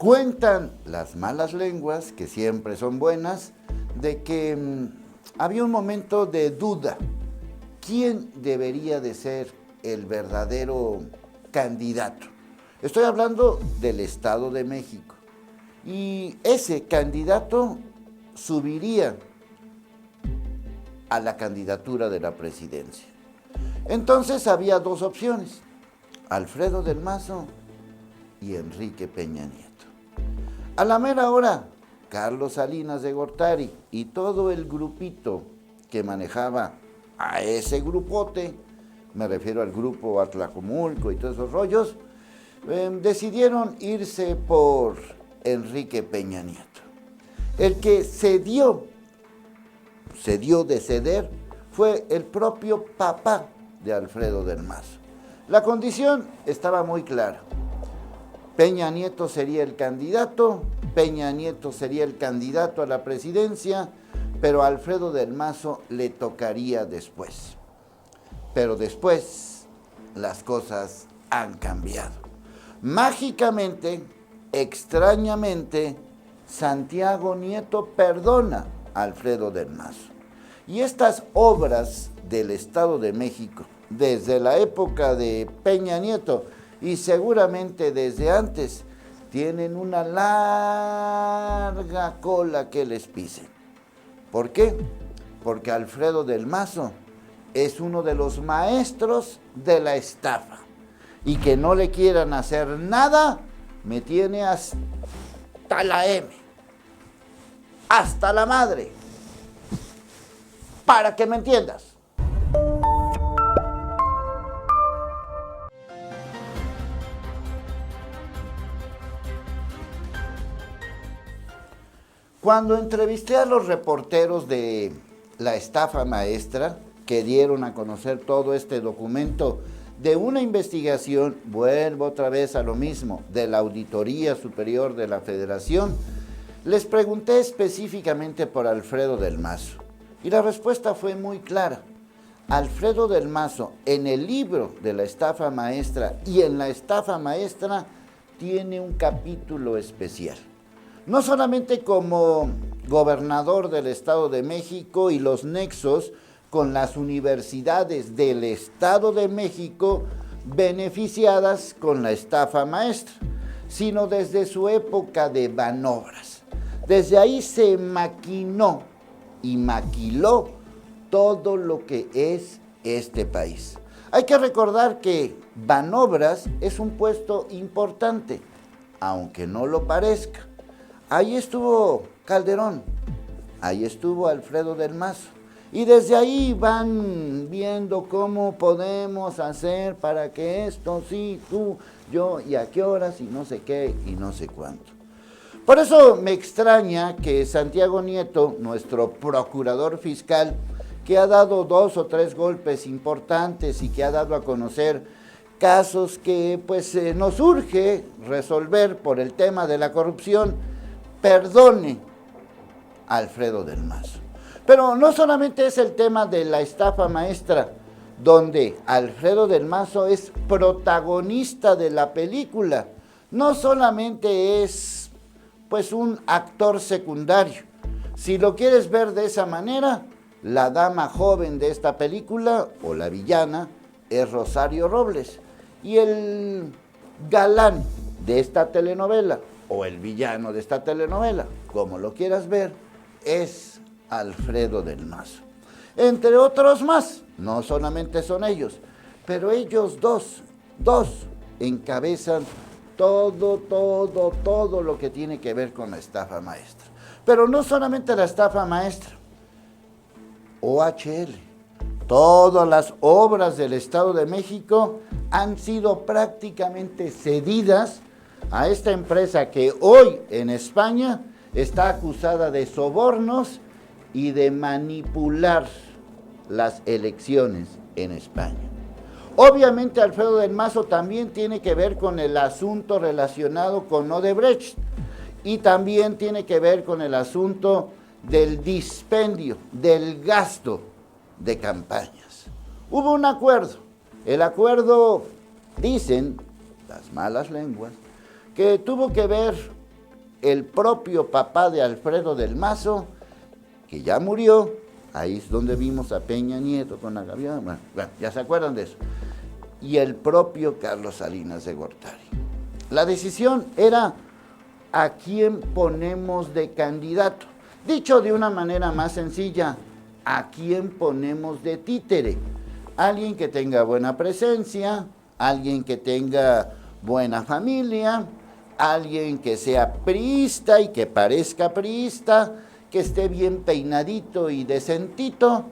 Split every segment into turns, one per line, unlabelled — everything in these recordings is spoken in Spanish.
Cuentan las malas lenguas, que siempre son buenas, de que había un momento de duda. ¿Quién debería de ser el verdadero candidato? Estoy hablando del Estado de México. Y ese candidato subiría a la candidatura de la presidencia. Entonces había dos opciones, Alfredo del Mazo y Enrique Peña Nieto. A la mera hora, Carlos Salinas de Gortari y todo el grupito que manejaba a ese grupote, me refiero al grupo Atlacomulco y todos esos rollos, decidieron irse por Enrique Peña Nieto. El que cedió de ceder, fue el propio papá de Alfredo del Mazo. La condición estaba muy clara. Peña Nieto sería el candidato, Peña Nieto sería el candidato a la presidencia, pero a Alfredo del Mazo le tocaría después. Pero después las cosas han cambiado. Mágicamente, extrañamente, Santiago Nieto perdona a Alfredo del Mazo. Y estas obras del Estado de México, desde la época de Peña Nieto y seguramente desde antes, tienen una larga cola que les pisen. ¿Por qué? Porque Alfredo del Mazo es uno de los maestros de la estafa. Y que no le quieran hacer nada, me tiene hasta la M, hasta la madre, para que me entiendas. Cuando entrevisté a los reporteros de la estafa maestra, que dieron a conocer todo este documento de una investigación, vuelvo otra vez a lo mismo, de la Auditoría Superior de la Federación, les pregunté específicamente por Alfredo del Mazo. Y la respuesta fue muy clara. Alfredo del Mazo, en el libro de la estafa maestra y en la estafa maestra, tiene un capítulo especial. No solamente como gobernador del Estado de México y los nexos con las universidades del Estado de México beneficiadas con la estafa maestra, sino desde su época de Banobras. Desde ahí se maquinó y maquiló todo lo que es este país. Hay que recordar que Banobras es un puesto importante, aunque no lo parezca. Ahí estuvo Calderón, ahí estuvo Alfredo del Mazo. Y desde ahí van viendo cómo podemos hacer para que esto, sí, tú, yo, y a qué horas, y no sé qué, y no sé cuánto. Por eso me extraña que Santiago Nieto, nuestro procurador fiscal, que ha dado 2 o 3 golpes importantes y que ha dado a conocer casos que pues nos urge resolver por el tema de la corrupción, perdone a Alfredo del Mazo. Pero no solamente es el tema de la estafa maestra, donde Alfredo del Mazo es protagonista de la película. No solamente es pues un actor secundario. Si lo quieres ver de esa manera, la dama joven de esta película, o la villana, es Rosario Robles. Y el galán de esta telenovela, o el villano de esta telenovela, como lo quieras ver, es Alfredo del Mazo. Entre otros más, no solamente son ellos, pero ellos dos encabezan todo lo que tiene que ver con la estafa maestra. Pero no solamente la estafa maestra, OHL, todas las obras del Estado de México han sido prácticamente cedidas a esta empresa que hoy en España está acusada de sobornos y de manipular las elecciones en España. Obviamente Alfredo del Mazo también tiene que ver con el asunto relacionado con Odebrecht y también tiene que ver con el asunto del dispendio, del gasto de campañas. Hubo un acuerdo. El acuerdo, dicen las malas lenguas, que tuvo que ver el propio papá de Alfredo del Mazo, que ya murió. Ahí es donde vimos a Peña Nieto con la gaviota. Bueno, ya se acuerdan de eso. Y el propio Carlos Salinas de Gortari. La decisión era a quién ponemos de candidato. Dicho de una manera más sencilla, a quién ponemos de títere. Alguien que tenga buena presencia, alguien que tenga buena familia, alguien que sea priista y que parezca priista, que esté bien peinadito y decentito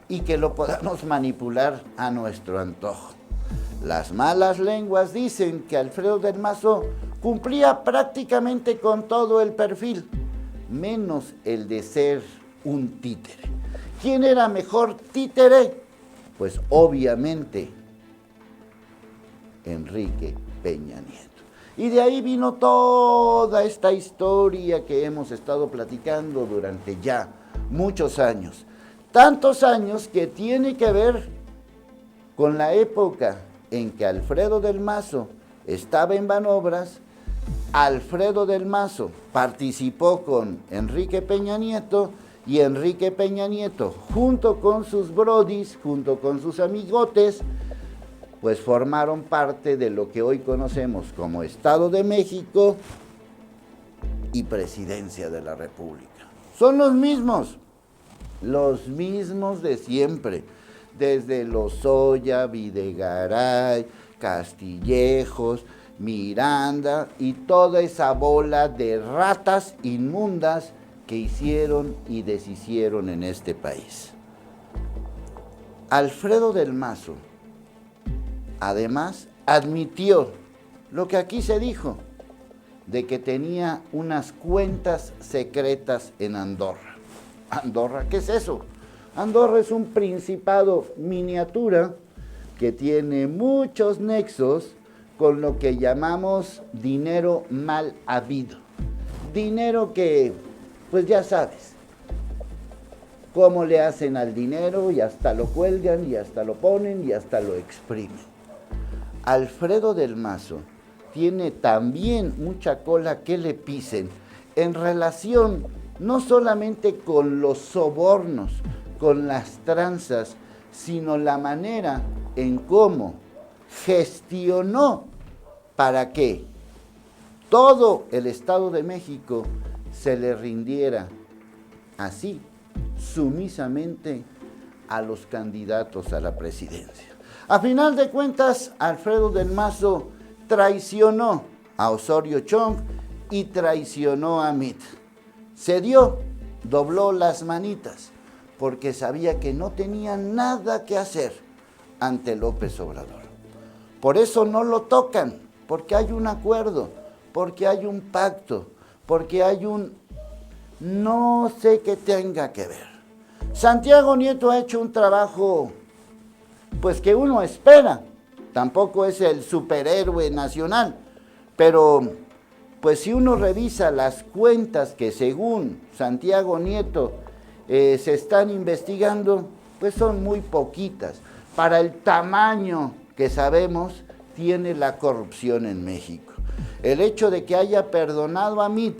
y que lo podamos manipular a nuestro antojo. Las malas lenguas dicen que Alfredo del Mazo cumplía prácticamente con todo el perfil, menos el de ser un títere. ¿Quién era mejor títere? Pues obviamente Enrique Peña Nieto. Y de ahí vino toda esta historia que hemos estado platicando durante ya muchos años. Tantos años que tiene que ver con la época en que Alfredo del Mazo estaba en Banobras. Alfredo del Mazo participó con Enrique Peña Nieto y Enrique Peña Nieto, junto con sus brodis, junto con sus amigotes, pues formaron parte de lo que hoy conocemos como Estado de México y Presidencia de la República. Son los mismos de siempre, desde Lozoya, Videgaray, Castillejos, Miranda y toda esa bola de ratas inmundas que hicieron y deshicieron en este país. Alfredo del Mazo, además, admitió lo que aquí se dijo, de que tenía unas cuentas secretas en Andorra. ¿Andorra? ¿Qué es eso? Andorra es un principado miniatura que tiene muchos nexos con lo que llamamos dinero mal habido. Dinero que, pues ya sabes, cómo le hacen al dinero y hasta lo cuelgan y hasta lo ponen y hasta lo exprimen. Alfredo del Mazo tiene también mucha cola que le pisen en relación no solamente con los sobornos, con las tranzas, sino la manera en cómo gestionó para que todo el Estado de México se le rindiera así, sumisamente, a los candidatos a la presidencia. A final de cuentas, Alfredo del Mazo traicionó a Osorio Chong y traicionó a Mitt. Cedió, dobló las manitas, porque sabía que no tenía nada que hacer ante López Obrador. Por eso no lo tocan, porque hay un acuerdo, porque hay un pacto, porque hay un no sé qué tenga que ver. Santiago Nieto ha hecho un trabajo, pues que uno espera. Tampoco es el superhéroe nacional, pero pues si uno revisa las cuentas que según Santiago Nieto se están investigando, pues son muy poquitas para el tamaño que sabemos tiene la corrupción en México. El hecho de que haya perdonado a Mitt,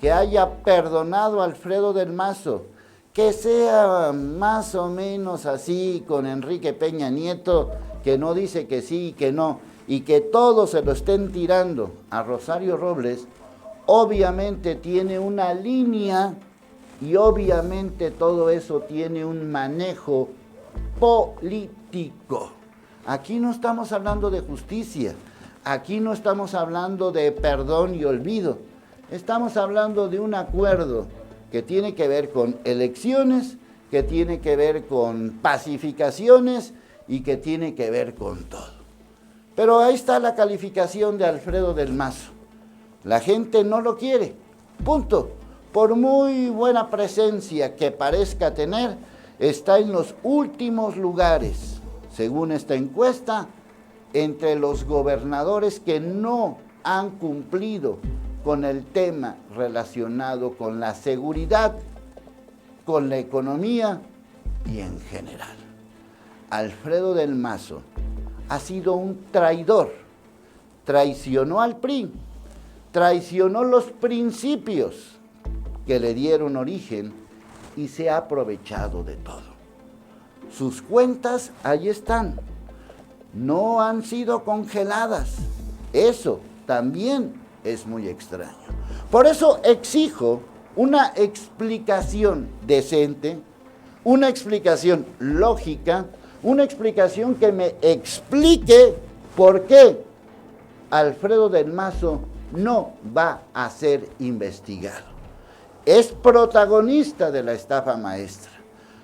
que haya perdonado a Alfredo del Mazo, que sea más o menos así con Enrique Peña Nieto, que no dice que sí y que no, y que todos se lo estén tirando a Rosario Robles, obviamente tiene una línea y obviamente todo eso tiene un manejo político. Aquí no estamos hablando de justicia, aquí no estamos hablando de perdón y olvido, estamos hablando de un acuerdo que tiene que ver con elecciones, que tiene que ver con pacificaciones y que tiene que ver con todo. Pero ahí está la calificación de Alfredo del Mazo. La gente no lo quiere, punto. Por muy buena presencia que parezca tener, está en los últimos lugares, según esta encuesta, entre los gobernadores que no han cumplido con el tema relacionado con la seguridad, con la economía y en general. Alfredo del Mazo ha sido un traidor, traicionó al PRI, traicionó los principios que le dieron origen y se ha aprovechado de todo. Sus cuentas ahí están, no han sido congeladas. Eso también es muy extraño. Por eso exijo una explicación decente, una explicación lógica, una explicación que me explique por qué Alfredo del Mazo no va a ser investigado. Es protagonista de la estafa maestra.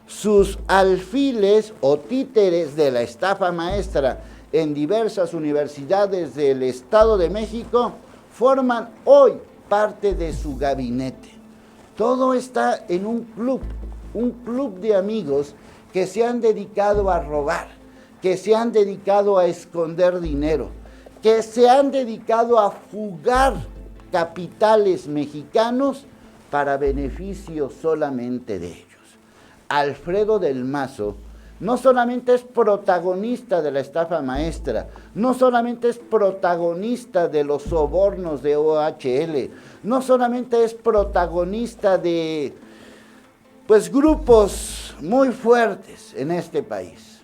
Sus alfiles o títeres de la estafa maestra en diversas universidades del Estado de México forman hoy parte de su gabinete. Todo está en un club de amigos que se han dedicado a robar, que se han dedicado a esconder dinero, que se han dedicado a fugar capitales mexicanos para beneficio solamente de ellos. Alfredo del Mazo no solamente es protagonista de la estafa maestra, no solamente es protagonista de los sobornos de OHL, no solamente es protagonista de grupos muy fuertes en este país.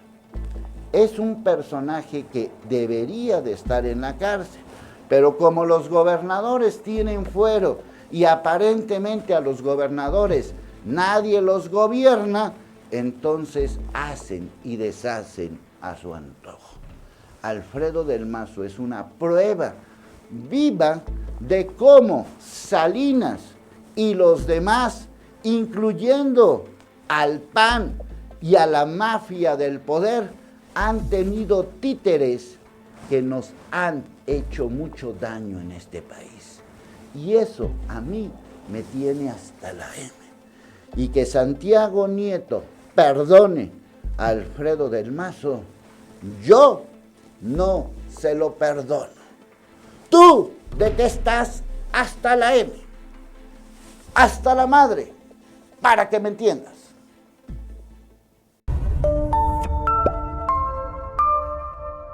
Es un personaje que debería de estar en la cárcel, pero como los gobernadores tienen fuero y aparentemente a los gobernadores nadie los gobierna, entonces hacen y deshacen a su antojo. Alfredo del Mazo es una prueba viva de cómo Salinas y los demás, incluyendo al PAN y a la mafia del poder, han tenido títeres que nos han hecho mucho daño en este país. Y eso a mí me tiene hasta la M. Y que Santiago Nieto perdone a Alfredo del Mazo, yo no se lo perdono. Tú, de que estás hasta la M, hasta la madre, para que me entiendas.